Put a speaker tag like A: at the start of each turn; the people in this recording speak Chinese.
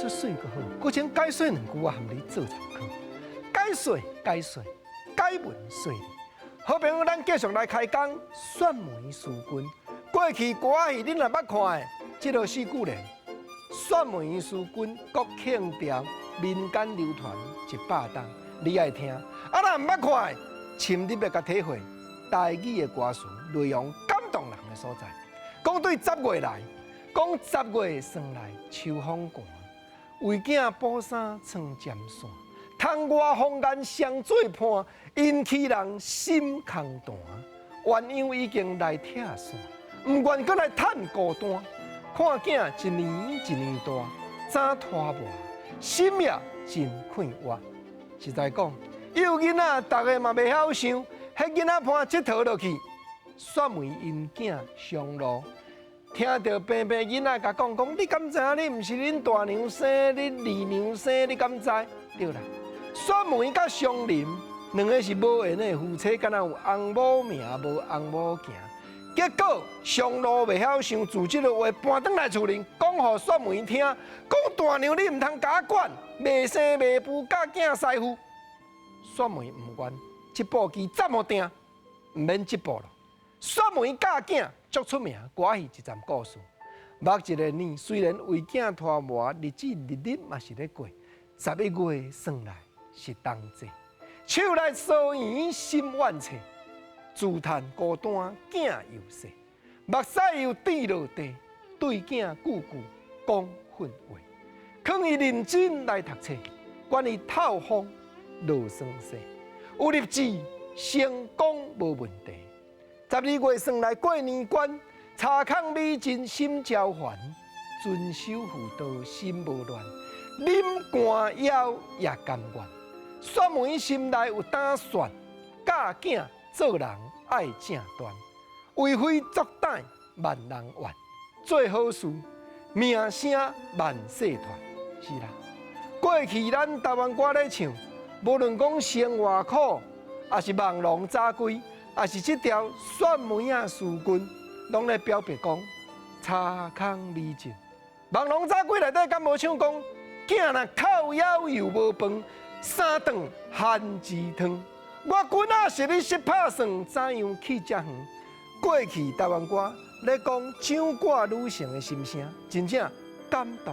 A: 出水就好，搁请解说2句啊，含你做参考。解说，解文说理。好朋友，咱继续来开讲选梅书君。过去歌仔戏恁若捌看的，即落4句联：选梅书君国庆调，民间流传100档。你爱听，啊，若毋捌看的，深入的甲体会台语的歌词内容感动人的所在。讲对10月来，讲10月霜来秋风寒，为囝补衫穿尖线，窗外风眼相做伴，引起人心空弹。鸳鸯已经来拆线，毋愿搁来趁孤单。看囝一年一年大，早拖磨，心也真快活。实在讲，有囡仔，大家嘛袂晓想，迄囡仔伴佚佗落去，煞问因囝上路。听到平平囡仔甲讲，你敢知影？你毋是恁大娘生，你二娘生，你敢知？对啦，煞问甲相邻，两个是无缘的夫妻，敢若有翁某命，无翁某行。结果上路袂晓想，自即个话搬转来厝里，讲互煞问听，讲大娘你毋通甲我管，袂生袂父，甲囝师傅。煞问毋愿，这步棋暂好定，毋免这步了。煞问教囝足出名，歌仔戏一站故事。目一个年，虽然为囝拖磨，日子日日嘛是咧过。11月霜来是冬至，手来疏圆心怨切，自叹孤单囝又细，目屎又滴落地，对囝句句讲训话。劝伊认真来读册，管伊透风落霜雪，有立志成功无问题。12月霜来过年关，查看美人心焦烦，遵守妇道心无乱，饮寒药也甘愿。煞问心内有打算，教囝做人爱正端，为非作歹万人怨，做好事名声万世传。是啦，过去咱台湾歌咧唱，无论讲生偌苦，也是望龙早归。也是这条选梅啊诗君，拢咧表白讲查康美人。望龙早归内底敢无唱讲，囝若靠腰又无饭，3顿限之汤。我君仔是你识拍算，怎样去遮远？过去台湾歌咧讲掌歌女性的心声，真正感动。